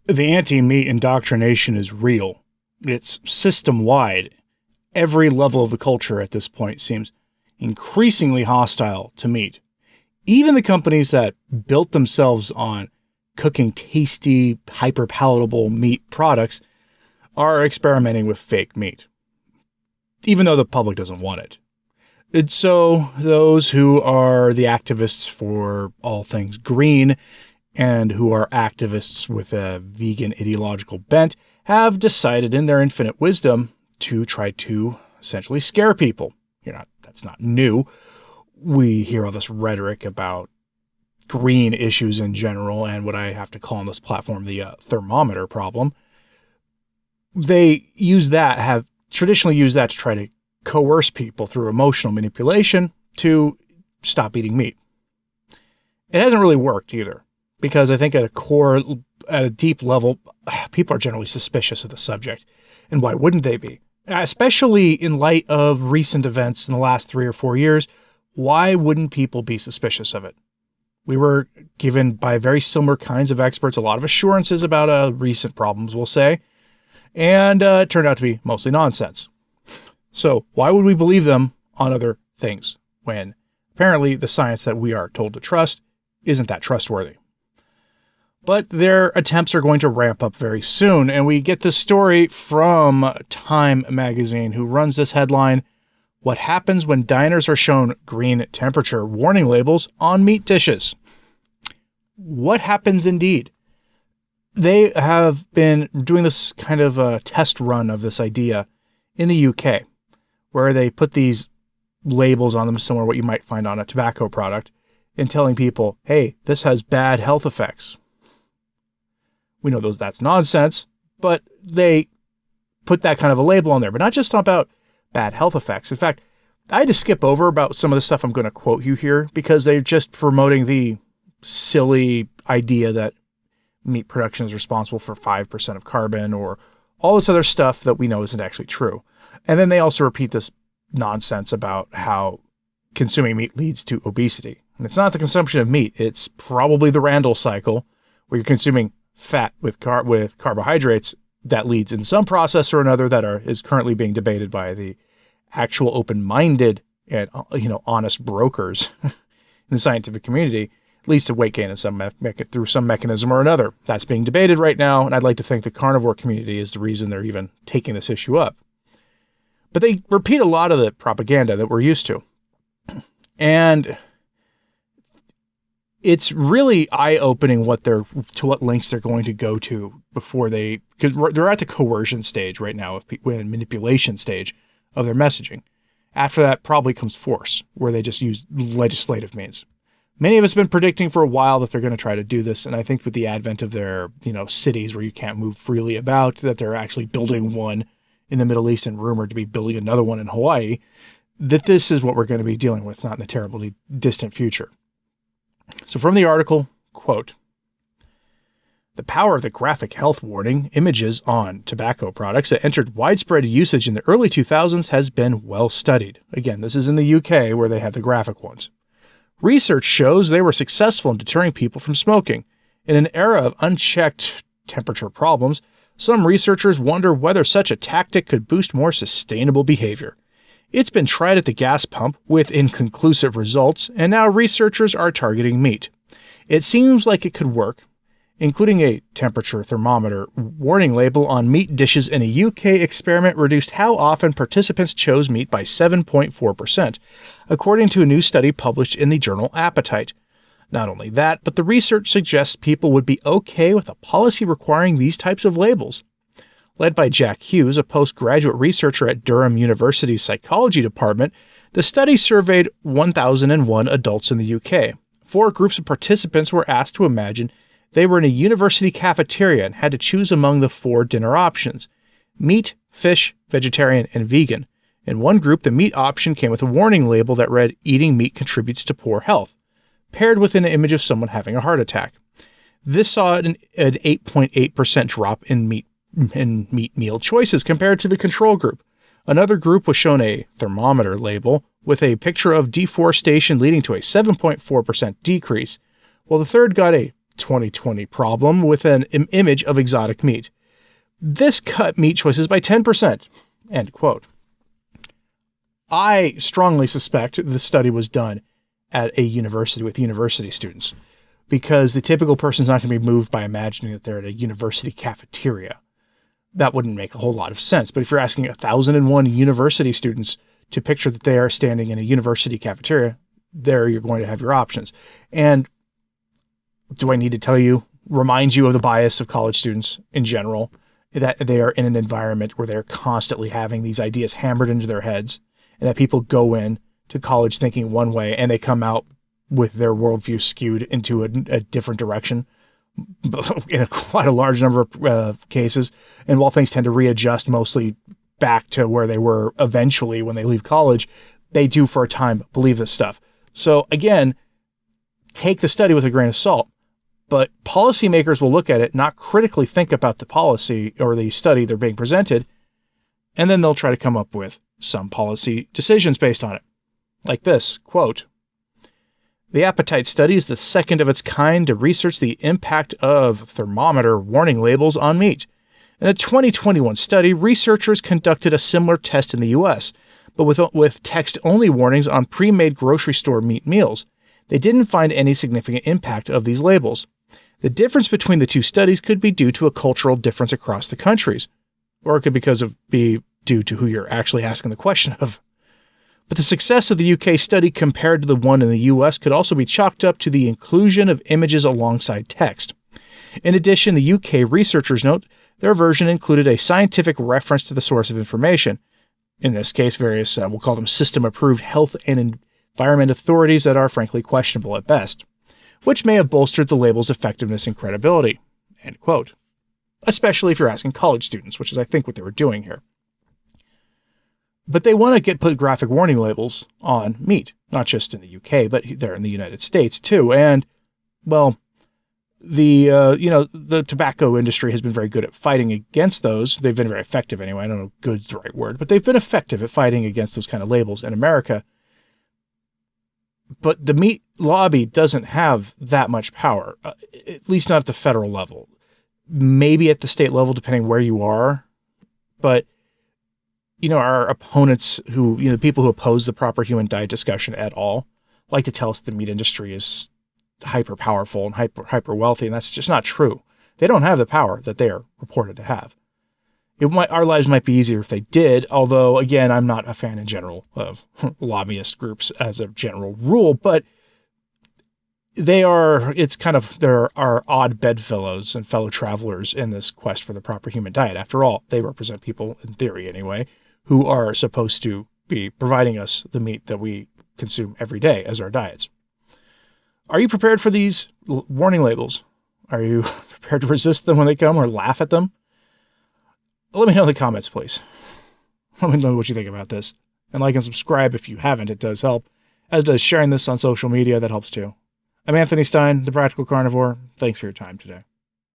The anti-meat indoctrination is real. It's system-wide. Every level of the culture at this point seems increasingly hostile to meat. Even the companies that built themselves on cooking tasty, hyper-palatable meat products are experimenting with fake meat, even though the public doesn't want it. And so those who are the activists for all things green and who are activists with a vegan ideological bent have decided in their infinite wisdom to try to essentially scare people. That's not new. We hear all this rhetoric about green issues in general and what I have to call on this platform the thermometer problem. They have traditionally used that to try to coerce people through emotional manipulation to stop eating meat. It hasn't really worked either, because I think at a deep level, people are generally suspicious of the subject. And why wouldn't they be? Especially in light of recent events in the last 3 or 4 years, why wouldn't people be suspicious of it? We were given by very similar kinds of experts a lot of assurances about recent problems, we'll say, and it turned out to be mostly nonsense. So why would we believe them on other things when apparently the science that we are told to trust isn't that trustworthy? But their attempts are going to ramp up very soon, and we get this story from Time magazine, who runs this headline: "What happens when diners are shown green temperature warning labels on meat dishes?" What happens indeed? They have been doing this kind of a test run of this idea in the UK, where they put these labels on them similar to what you might find on a tobacco product, and telling people, hey, this has bad health effects. We know that's nonsense, but they put that kind of a label on there. But not just about bad health effects. In fact, I had to skip over about some of the stuff I'm going to quote you here, because they're just promoting the silly idea that meat production is responsible for 5% of carbon, or all this other stuff that we know isn't actually true. And then they also repeat this nonsense about how consuming meat leads to obesity. And it's not the consumption of meat. It's probably the Randall cycle, where you're consuming fat with carbohydrates that leads in some process or another that is currently being debated by the actual open-minded and honest brokers in the scientific community, leads to weight gain in through some mechanism or another. That's being debated right now, and I'd like to think the carnivore community is the reason they're even taking this issue up. But they repeat a lot of the propaganda that we're used to. And it's really eye-opening to what lengths they're going to go to before because they're at the coercion stage right now, manipulation stage of their messaging. After that probably comes force, where they just use legislative means. Many of us have been predicting for a while that they're going to try to do this, and I think with the advent of their, cities where you can't move freely about, that they're actually building one in the Middle East and rumored to be building another one in Hawaii, that this is what we're going to be dealing with, not in the terribly distant future. So from the article, quote, "The power of the graphic health warning images on tobacco products that entered widespread usage in the early 2000s has been well studied." Again, this is in the UK where they have the graphic ones. "Research shows they were successful in deterring people from smoking. In an era of unchecked temperature problems, some researchers wonder whether such a tactic could boost more sustainable behavior. It's been tried at the gas pump with inconclusive results, and now researchers are targeting meat. It seems like it could work, including a temperature thermometer warning label on meat dishes in a UK experiment reduced how often participants chose meat by 7.4%, according to a new study published in the journal Appetite. Not only that, but the research suggests people would be okay with a policy requiring these types of labels. Led by Jack Hughes, a postgraduate researcher at Durham University's psychology department, the study surveyed 1,001 adults in the UK. 4 groups of participants were asked to imagine they were in a university cafeteria and had to choose among the 4 dinner options: meat, fish, vegetarian, and vegan. In one group, the meat option came with a warning label that read, "Eating meat contributes to poor health," paired with an image of someone having a heart attack. This saw an 8.8% drop in meat meal choices compared to the control group. Another group was shown a thermometer label with a picture of deforestation leading to a 7.4% decrease, while the third got a 2020 problem with an image of exotic meat. This cut meat choices by 10%. End quote. I strongly suspect the study was done at a university with university students, because the typical person's not going to be moved by imagining that they're at a university cafeteria. That wouldn't make a whole lot of sense. But if you're asking 1,001 university students to picture that they are standing in a university cafeteria, there you're going to have your options. And do I need to tell you, remind you of the bias of college students in general, that they are in an environment where they're constantly having these ideas hammered into their heads, and that people go in to college thinking one way and they come out with their worldview skewed into a different direction in quite a large number of cases. And while things tend to readjust mostly back to where they were eventually when they leave college, they do for a time believe this stuff. So again, take the study with a grain of salt, but policymakers will look at it, not critically think about the policy or the study they're being presented, and then they'll try to come up with some policy decisions based on it. Like this, quote, "The appetite study is the second of its kind to research the impact of thermometer warning labels on meat. In a 2021 study, researchers conducted a similar test in the U.S., but with text-only warnings on pre-made grocery store meat meals. They didn't find any significant impact of these labels. The difference between the two studies could be due to a cultural difference across the countries, or it could be due to who you're actually asking the question of. But the success of the UK study compared to the one in the US could also be chalked up to the inclusion of images alongside text. In addition, the UK researchers note their version included a scientific reference to the source of information. In this case, various, we'll call them system-approved health and environment authorities that are frankly questionable at best, which may have bolstered the label's effectiveness and credibility." End quote. Especially if you're asking college students, which is, I think, what they were doing here. But they want to put graphic warning labels on meat, not just in the UK, but there in the United States too. And, well, the tobacco industry has been very good at fighting against those. They've been very effective anyway. I don't know if good's the right word, but they've been effective at fighting against those kind of labels in America. But the meat lobby doesn't have that much power, at least not at the federal level. Maybe at the state level, depending where you are. But our opponents the people who oppose the proper human diet discussion at all, like to tell us the meat industry is hyper powerful and hyper wealthy, and that's just not true. They don't have the power that they are reported to have. Our lives might be easier if they did, although, again, I'm not a fan in general of lobbyist groups as a general rule, but there are odd bedfellows and fellow travelers in this quest for the proper human diet. After all, they represent people, in theory anyway, who are supposed to be providing us the meat that we consume every day as our diets. Are you prepared for these warning labels? Are you prepared to resist them when they come or laugh at them? Let me know in the comments, please. Let me know what you think about this. And like and subscribe if you haven't. It does help. As does sharing this on social media. That helps too. I'm Anthony Stine, the Practical Carnivore. Thanks for your time today.